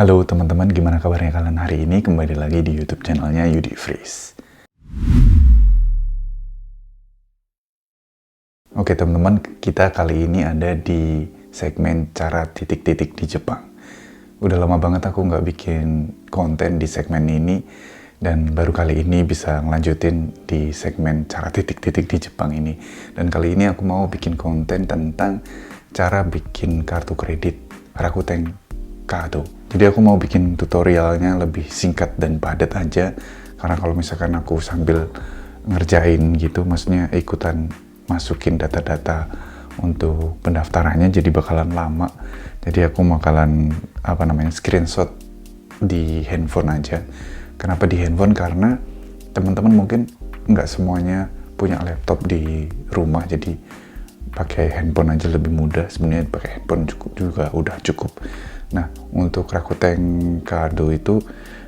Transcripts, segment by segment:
Halo teman-teman, gimana kabarnya kalian hari ini? Kembali lagi di YouTube channelnya Yudi Freeze. Oke teman-teman, kita kali ini ada di segmen cara titik-titik di Jepang. Udah lama banget aku nggak bikin konten di segmen ini, dan baru kali ini bisa ngelanjutin di segmen cara titik-titik di Jepang ini. Dan kali ini aku mau bikin konten tentang cara bikin kartu kredit Rakuten Kado. Jadi aku mau bikin tutorialnya lebih singkat dan padat aja, karena kalau misalkan aku sambil ngerjain gitu, maksudnya ikutan masukin data-data untuk pendaftarannya jadi bakalan lama. Jadi aku bakalan screenshot di handphone aja. Kenapa di handphone? Karena teman-teman mungkin nggak semuanya punya laptop di rumah, jadi pakai handphone aja lebih mudah. Sebenarnya pakai handphone juga udah cukup. Nah, untuk Rakuten Kado itu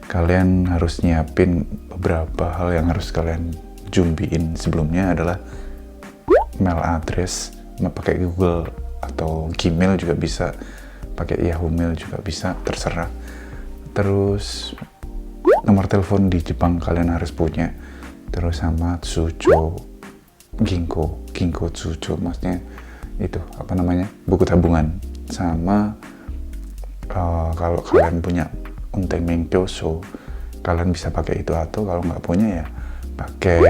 kalian harus nyiapin beberapa hal yang harus kalian jumpiin. Sebelumnya adalah mail address, pakai Google atau Gmail juga bisa, pakai Yahoo Mail juga bisa, terserah. Terus nomor telepon di Jepang kalian harus punya. Terus sama Tsucho Ginko Tsucho, maksudnya itu buku tabungan. Sama kalau kalian punya Unteng Menkyoso, kalian bisa pakai itu, atau kalau nggak punya ya pakai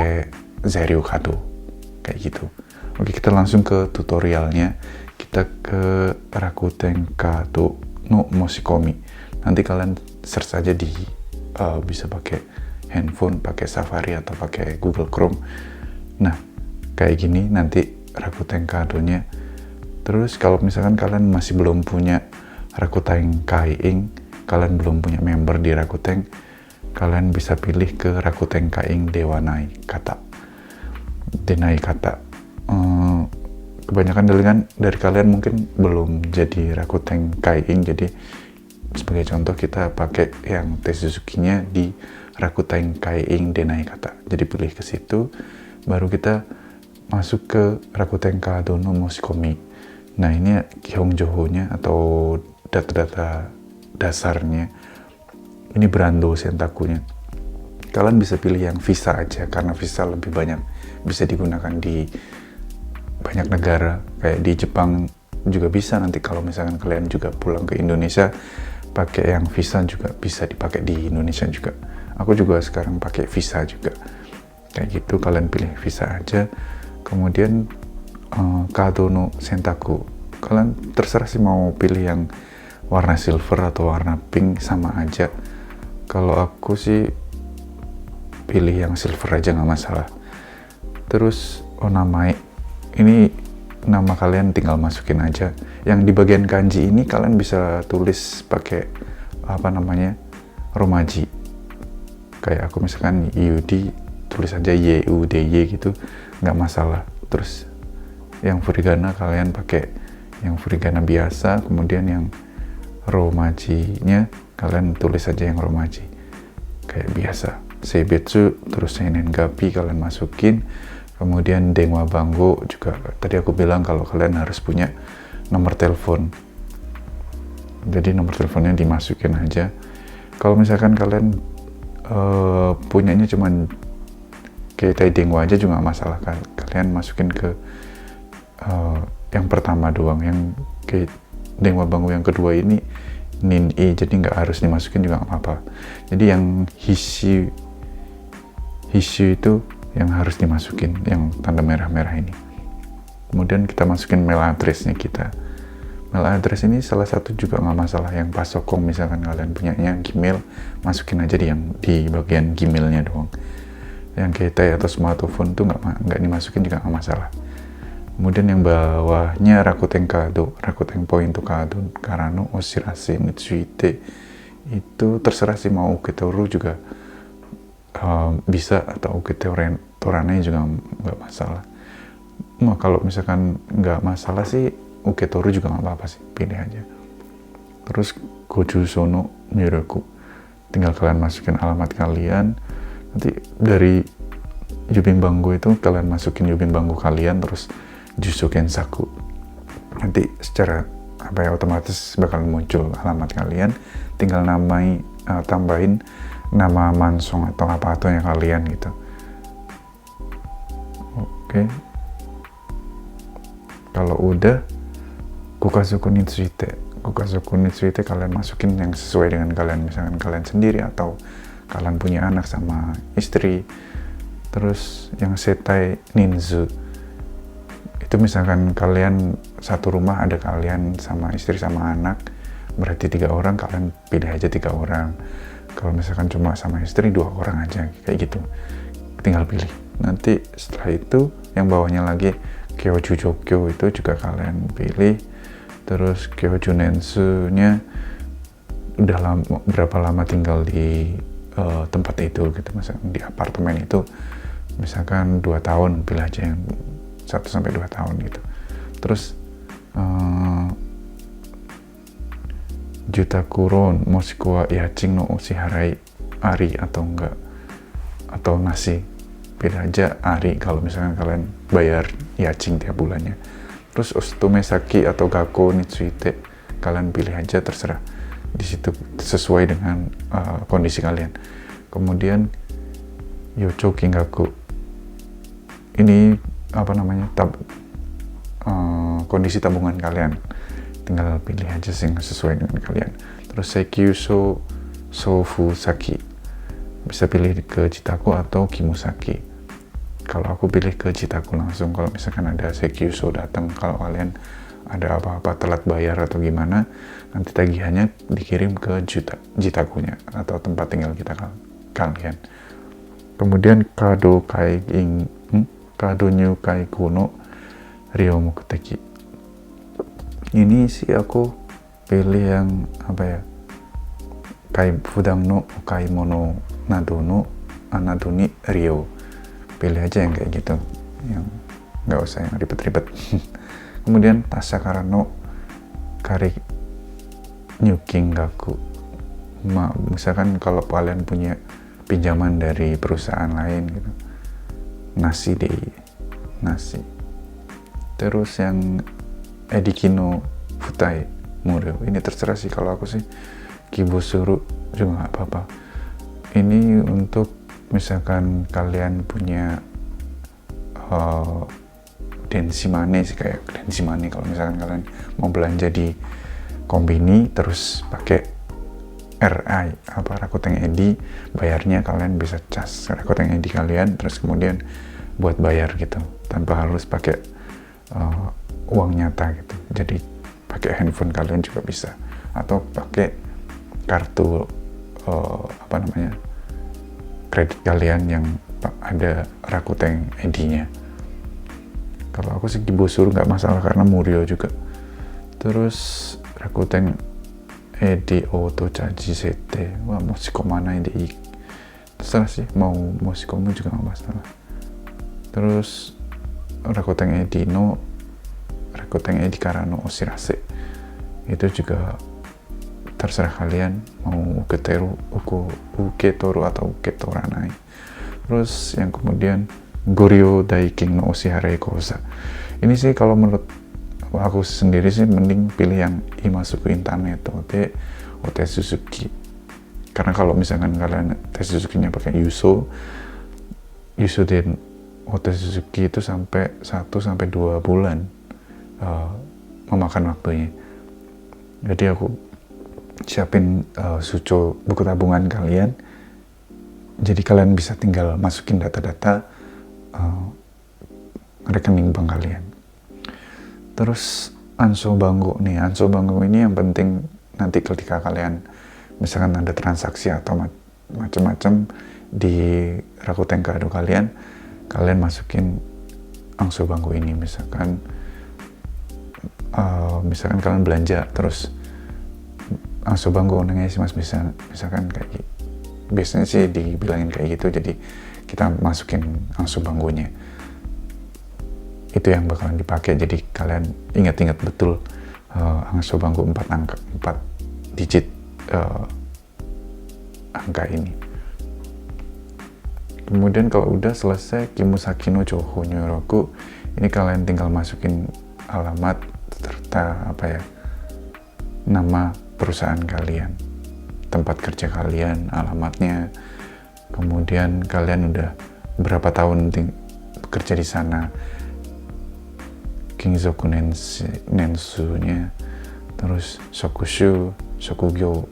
Zairyu Kado kayak gitu. Oke, kita langsung ke tutorialnya. Kita ke Rakuten Kado no Moshikomi. Nanti kalian search aja di bisa pakai handphone, pakai Safari atau pakai Google Chrome. Nah, kayak gini nanti Rakuten Kado-nya. Terus kalau misalkan kalian masih belum punya Rakuten Kai-ing, kalian belum punya member di Rakuten, kalian bisa pilih ke Rakuten Kai-ing Denai Kata. Kebanyakan dari kalian mungkin belum jadi Rakuten Kai-ing, jadi sebagai contoh kita pakai yang Tetsuzuki-nya di Rakuten Kai-ing Denai Kata. Jadi pilih ke situ, baru kita masuk ke Rakuten Kado no Moshikomi. Nah, ini Kyongjoho-nya atau data-data dasarnya. Ini Brando Sentaku-nya. Kalian bisa pilih yang Visa aja, karena Visa lebih banyak bisa digunakan di banyak negara. Kayak di Jepang juga bisa, nanti kalau misalkan kalian juga pulang ke Indonesia pakai yang Visa juga bisa dipakai di Indonesia juga. Aku juga sekarang pakai Visa juga. Kayak gitu, kalian pilih Visa aja. Kemudian Kado no Sentaku, kalian terserah sih mau pilih yang warna silver atau warna pink, sama aja. Kalau aku sih pilih yang silver aja, nggak masalah. Terus onamae, ini nama kalian tinggal masukin aja. Yang di bagian kanji ini kalian bisa tulis pakai romaji. Kayak aku misalkan Yudi, tulis aja YUDY gitu, nggak masalah. Terus yang furigana kalian pakai yang furigana biasa, kemudian yang romaji-nya kalian tulis aja yang romaji kayak biasa. Seibetsu, terus seinen gapi kalian masukin. Kemudian denwa banggo juga, tadi aku bilang kalau kalian harus punya nomor telepon, jadi nomor teleponnya dimasukin aja. Kalau misalkan kalian punyanya cuman kayak denwa aja juga nggak masalah, kan kalian masukin ke yang pertama doang. Yang kayak denwa banggo yang kedua ini nin-i, jadi nggak harus dimasukin juga nggak apa-apa. Jadi yang hishu itu yang harus dimasukin, yang tanda merah-merah ini. Kemudian kita masukin mail address-nya kita. Mail address ini salah satu juga nggak masalah. Yang pasokong misalkan kalian punyanya Gmail, masukin aja di bagian Gmail-nya doang. Yang keitai atau smartphone tuh nggak dimasukin juga nggak masalah. Kemudian yang bawahnya Rakuten Kado, Rakuten Point Kado Karano Oshirase Nitsuite, itu terserah sih mau Uketoru juga bisa, atau Uketorane juga nggak masalah. Nah, kalau misalkan nggak masalah sih Uketoru juga nggak apa-apa sih, pilih aja. Terus Gojuso no Mireku, tinggal kalian masukin alamat kalian. Nanti dari Yubin Banggo itu kalian masukin Yubin Banggo kalian, terus Juso Kensaku. Nanti secara otomatis bakal muncul alamat kalian. tinggal tambahin nama mansong atau apa atau yang kalian gitu. Oke. Kalau udah, Gokazoku ni tsuite. Gokazoku ni tsuite kalian masukin yang sesuai dengan kalian. Misalkan kalian sendiri atau kalian punya anak sama istri. Terus yang setai ninzu. Itu misalkan kalian satu rumah ada kalian sama istri sama anak. Berarti 3 orang, kalian pilih aja 3 orang. Kalau misalkan cuma sama istri 2 orang aja. Kayak gitu. Tinggal pilih. Nanti setelah itu yang bawahnya lagi Kyoju Jokyo itu juga kalian pilih. Terus Kyoju Nensu-nya udah berapa lama tinggal di tempat itu gitu, misalkan di apartemen itu misalkan 2 tahun, pilih aja yang 1-2 tahun gitu. Terus Jutakuro moshikuwa yachin no oshiharai ari atau enggak, atau nasi, pilih aja ari kalau misalkan kalian bayar yachin tiap bulannya. Terus osutomesaki atau gakko ni tsuite kalian pilih aja, terserah di situ sesuai dengan kondisi kalian. Kemudian yocho kingaku ini apa namanya, kondisi tabungan kalian, tinggal pilih aja sih yang sesuai dengan kalian. Terus sekyuso sofu saki, bisa pilih ke Jitaku atau Kimusaki. Kalau aku pilih ke Jitaku langsung, kalau misalkan ada sekyuso datang, kalau kalian ada apa-apa telat bayar atau gimana, nanti tagihannya dikirim ke Jitakunya atau tempat tinggal kalian. Kemudian kado nyukai kuno Ryo Mukuteki. Ini sih aku pilih yang apa ya, Fudang no Okaimono nado ni Ryo. Pilih aja yang kayak gitu, yang nggak usah yang ribet-ribet. Kemudian Tasakara no Kari Nyuking Gaku. Misalkan kalau kalian punya pinjaman dari perusahaan lain gitu, nasi. Terus yang Edikino Futai Muryo, ini terserah sih, kalau aku sih Kibosuru juga nggak apa-apa. Ini untuk misalkan kalian punya densimane sih, kayak densimane kalau misalkan kalian mau belanja di kombini terus pakai RI apa Rakuten ID, bayarnya kalian bisa cas Rakuten ID kalian, terus kemudian buat bayar gitu tanpa harus pakai uang nyata gitu. Jadi pakai handphone kalian juga bisa, atau pakai kartu kredit kalian yang ada Rakuten ID-nya. Kalau aku sih Kibosuru nggak masalah karena Muryo juga. Terus Rakuten ID Auto Charge Sete, wah moshikomanai de ii. Terserah sih, mau moshikomu juga nggak masalah. Terus Rakuten ID kara no oshirase, itu juga terserah kalian mau uketoru atau uketoranai. Terus yang kemudian Goryo Daikin no Oshiharai Kosa. Ini sih kalau menurut aku sendiri sih mending pilih yang Imasuku Internet Ote Suzuki. Karena kalau misalkan kalian Ote Suzuki-nya pakai Yuso dan Ote Suzuki itu sampai 1-2 bulan memakan waktunya. Jadi aku siapin suco buku tabungan kalian, jadi kalian bisa tinggal masukin data-data rekening bank kalian. Terus Anso Bango ini yang penting nanti ketika kalian misalkan ada transaksi atau macam-macam di Rakuten Kado kalian masukin Anso Bango ini. Misalkan kalian belanja terus Anso Bango nanya sih mas, bisa misalkan kayak gitu. Biasanya sih dibilangin kayak gitu, jadi kita masukin Anso Bangonya. Itu yang bakalan dipakai, jadi kalian ingat-ingat betul Anso Bango 4 digit angka ini. Kemudian kalau udah selesai Kimusaki no Chouhou Nyoroku, ini kalian tinggal masukin alamat serta nama perusahaan kalian. tempat kerja kalian, alamatnya, kemudian kalian udah berapa tahun bekerja di sana, Kinzoku Nensu-nya, terus Sokushu, Shokugyo,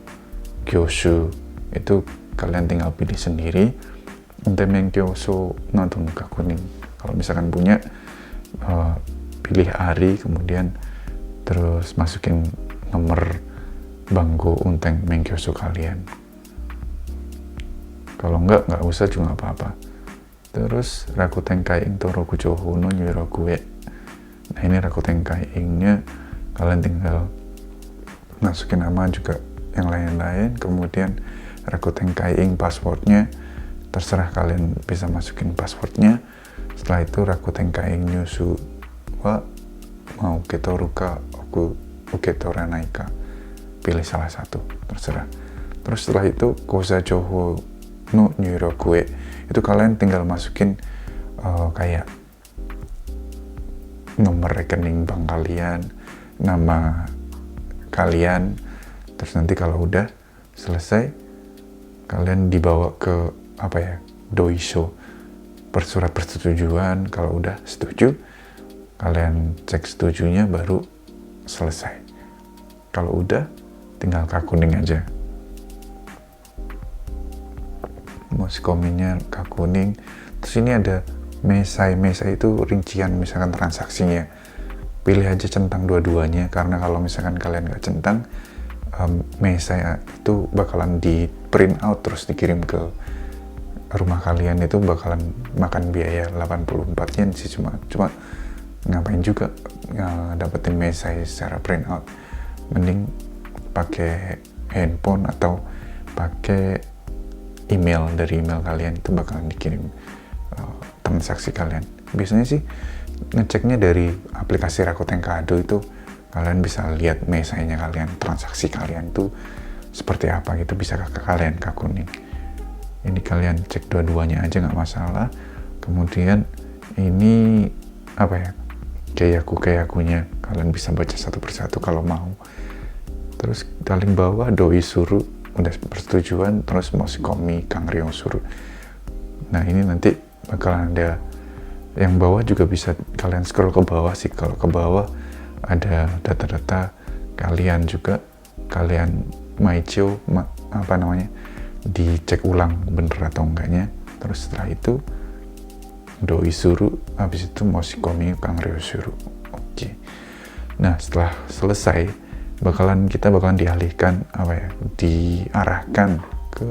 Gyoshu, itu kalian tinggal pilih sendiri. Menkyo so nonton kakunin, kalau misalkan punya, pilih hari, kemudian terus masukin nomor banggo unteng menkyoso kalian. Kalau nggak usah juga apa-apa. Terus Rakuten Kai-ing Toroku Joho no Nyurogue. Nah ini Rakuten Kai-ing-nya kalian tinggal masukin nama juga yang lain-lain, kemudian Rakuten Kai-ing passwordnya terserah, kalian bisa masukin passwordnya. Setelah itu Rakuten Kai-ing Nyusu wa mau ketoruka oku uketoranai-ka, pilih salah satu, terserah. Terus setelah itu Kosa Joho no Nyurogue, itu kalian tinggal masukin kayak nomor rekening bank kalian, nama kalian. Terus nanti kalau udah selesai, kalian dibawa ke doisho, bersurat persetujuan. Kalau udah setuju, kalian cek setujunya, baru selesai. Kalau udah, tinggal kakuning aja. Moshikominya kakuning. Terus ini ada mesai itu rincian misalkan transaksinya. Pilih aja centang dua-duanya, karena kalau misalkan kalian nggak centang, mesai itu bakalan di print out terus dikirim ke rumah kalian. Itu bakalan makan biaya 84 yen sih, cuma ngapain juga dapetin mesai secara print out. Mending pakai handphone atau pakai email, dari email kalian itu bakalan dikirim transaksi kalian. Biasanya sih ngeceknya dari aplikasi Rakuten Kado, itu kalian bisa lihat mesainya kalian, transaksi kalian itu seperti apa gitu, bisa kalian kakunin. Ini kalian cek dua-duanya aja, nggak masalah. Kemudian ini Keiyakunya kalian bisa baca satu persatu kalau mau. Terus paling bawah doi suru, udah persetujuan, terus moshikomi kangryong suru. Nah ini nanti bakalan ada yang bawah, juga bisa kalian scroll ke bawah sih. Kalau ke bawah ada data-data kalian juga, kalian maicho dicek ulang bener atau enggaknya. Terus setelah itu doi suru, habis itu moshikomi kangryong suru. Oke. Nah setelah selesai, kita bakalan dialihkan diarahkan ke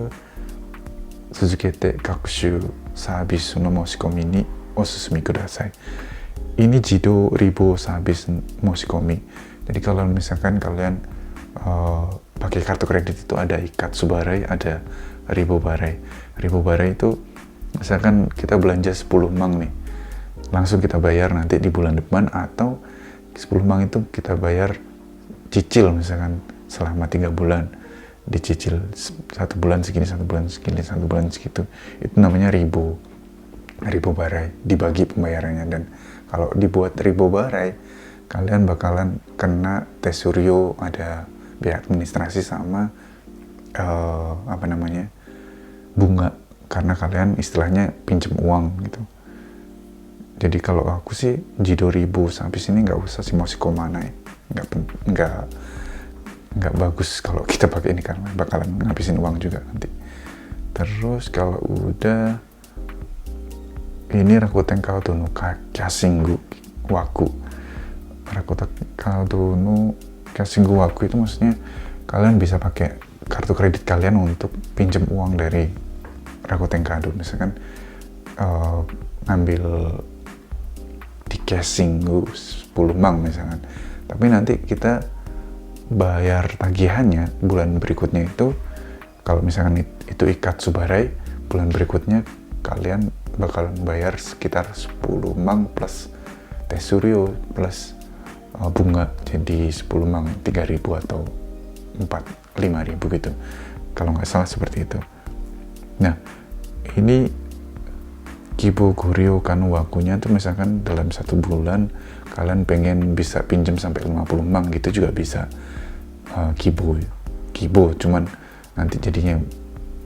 Suzukete Kakushu Service no Moshikomi ni osusumi kudasai. Ini Jido Ribo Service Moshikomi. Jadi kalau misalkan kalian pakai kartu kredit, itu ada Ikatsu Barai, ada Ribo Barai. Ribo Barai itu misalkan kita belanja 10 mang nih, langsung kita bayar nanti di bulan depan, atau 10 mang itu kita bayar cicil, misalkan selama 3 bulan dicicil, 1 bulan segini, 1 bulan segini, 1 bulan segitu. Itu namanya ribo barai, dibagi pembayarannya. Dan kalau dibuat ribo barai, kalian bakalan kena tesurio, ada biaya administrasi sama bunga, karena kalian istilahnya pinjam uang gitu. Jadi kalau aku sih Jido ribu sampai sini nggak usah sih Moshikomanai, nggak bagus kalau kita pakai ini, karena bakalan ngabisin uang juga nanti. Terus kalau udah ini Rakuten Kado no Kasingu Waku. Rakuten Kado no Kasingu Waku itu maksudnya kalian bisa pakai kartu kredit kalian untuk pinjam uang dari Rakuten Kado. Misalkan ngambil di casing 10 mang misalkan, tapi nanti kita bayar tagihannya bulan berikutnya itu, kalau misalkan itu Ikatsu Barai, bulan berikutnya kalian bakalan bayar sekitar 10 mang plus tesurio plus bunga, jadi 10 mang 3.000 atau 5.000 gitu, kalau nggak salah seperti itu. Nah ini Kibo Goryo Kanu Wakunya tuh misalkan dalam 1 bulan kalian pengen bisa pinjam sampai 50 mang gitu juga bisa. Kibo cuman nanti jadinya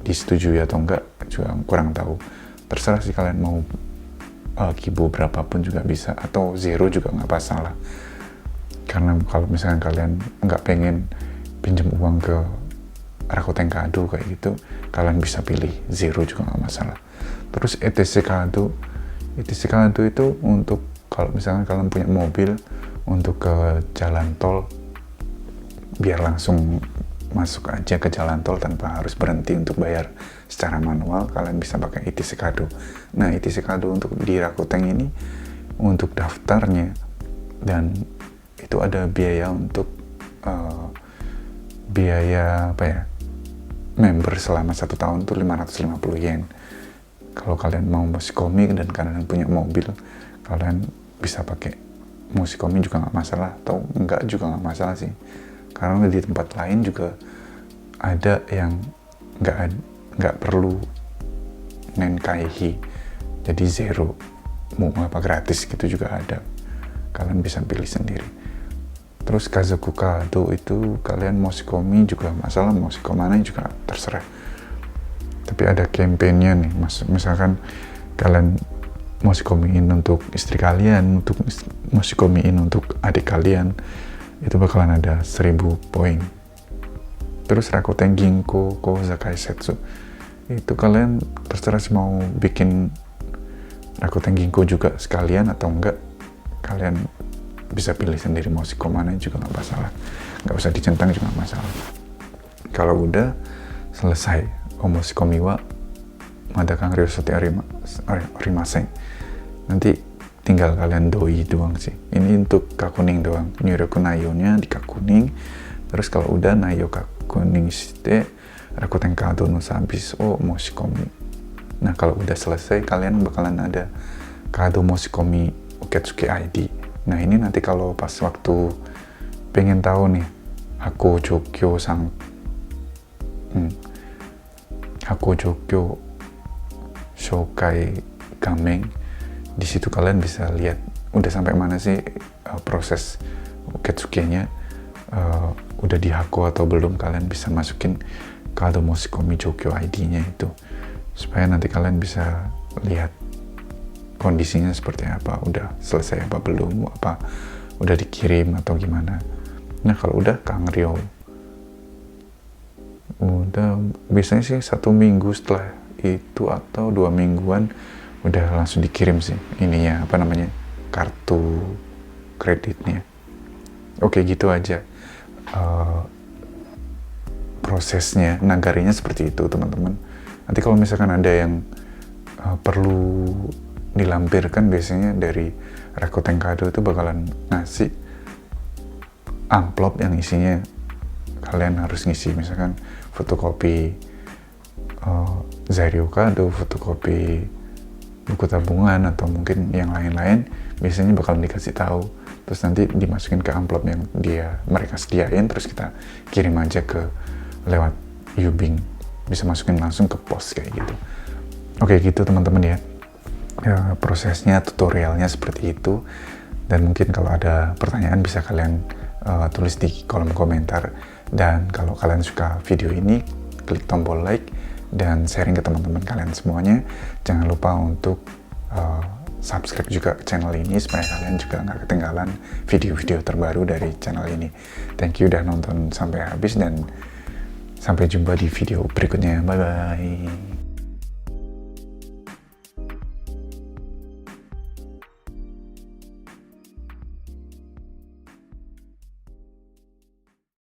disetujui atau enggak juga kurang tahu. Terserah sih kalian mau Kibo berapapun juga bisa, atau zero juga nggak masalah. Karena kalau misalnya kalian nggak pengen pinjam uang ke Rakuten Kado kayak gitu, kalian bisa pilih zero juga nggak masalah. Terus ETC Kado itu untuk kalau misalnya kalian punya mobil untuk ke jalan tol, biar langsung masuk aja ke jalan tol tanpa harus berhenti untuk bayar secara manual, kalian bisa pakai ETC Kado. Nah, ETC Kado untuk di Rakuten ini untuk daftarnya, dan itu ada biaya untuk biaya apa ya, member selama 1 tahun itu 550 yen. Kalau kalian mau Musikomi dan kalian punya mobil, kalian bisa pakai Musikomi juga nggak masalah, atau enggak juga nggak masalah sih. Karena di tempat lain juga ada yang nggak perlu Nenkaihi, jadi zero, mau apa gratis gitu juga ada. Kalian bisa pilih sendiri. Terus Kazoku Kado itu kalian Musikomi juga masalah, Musikomane juga terserah. Tapi ada campaign-nya nih, misalkan kalian Musikomiin untuk istri kalian, untuk Musikomiin untuk adik kalian, itu bakalan ada 1000 poin. Terus Rakuten Ginko Kouza Kaisetsu, itu kalian terserah mau bikin Rakuten Ginko juga sekalian atau enggak, kalian bisa pilih sendiri Musikomane juga nggak masalah, nggak usah dicentang juga nggak masalah. Kalau udah selesai Musikomi wa Madakang Ryosete Arimasen, nanti tinggal kalian doi doang sih. Ini untuk kakuning doang, nyuruku nayonya di kakuning. Terus kalau udah nayo kakuning shite Rakuten Kado no service o Musikomi. Nah, kalau udah selesai, kalian bakalan ada Kado Musikomi Uketsuki ID. Nah, ini nanti kalau pas waktu pengen tahu nih Hako Jokyo Shokai Gameng, di situ kalian bisa lihat udah sampai mana sih proses Uketsuke-nya, udah di Hako atau belum. Kalian bisa masukin Kado Musikomi Jokyo ID-nya itu, supaya nanti kalian bisa lihat kondisinya seperti apa, udah selesai apa belum, apa udah dikirim atau gimana. Nah, kalau udah Kangryou, udah biasanya sih 1 minggu setelah itu atau 2 mingguan udah langsung dikirim sih ininya, apa namanya, kartu kreditnya. Oke, gitu aja prosesnya, nagarinya seperti itu teman-teman. Nanti kalau misalkan ada yang perlu dilampirkan, biasanya dari Rakuten Kado itu bakalan ngasih amplop yang isinya kalian harus ngisi, misalkan fotokopi Zairyo Kado, fotokopi buku tabungan, atau mungkin yang lain-lain, biasanya bakalan dikasih tahu. Terus nanti dimasukin ke amplop yang mereka sediain, terus kita kirim aja ke lewat Yubing, bisa masukin langsung ke pos kayak gitu. Oke, gitu teman-teman ya. Prosesnya, tutorialnya seperti itu. Dan mungkin kalau ada pertanyaan bisa kalian tulis di kolom komentar. Dan kalau kalian suka video ini, klik tombol like dan sharing ke teman-teman kalian semuanya. Jangan lupa untuk subscribe juga ke channel ini supaya kalian juga nggak ketinggalan video-video terbaru dari channel ini. Thank you udah nonton sampai habis, dan sampai jumpa di video berikutnya. Bye bye.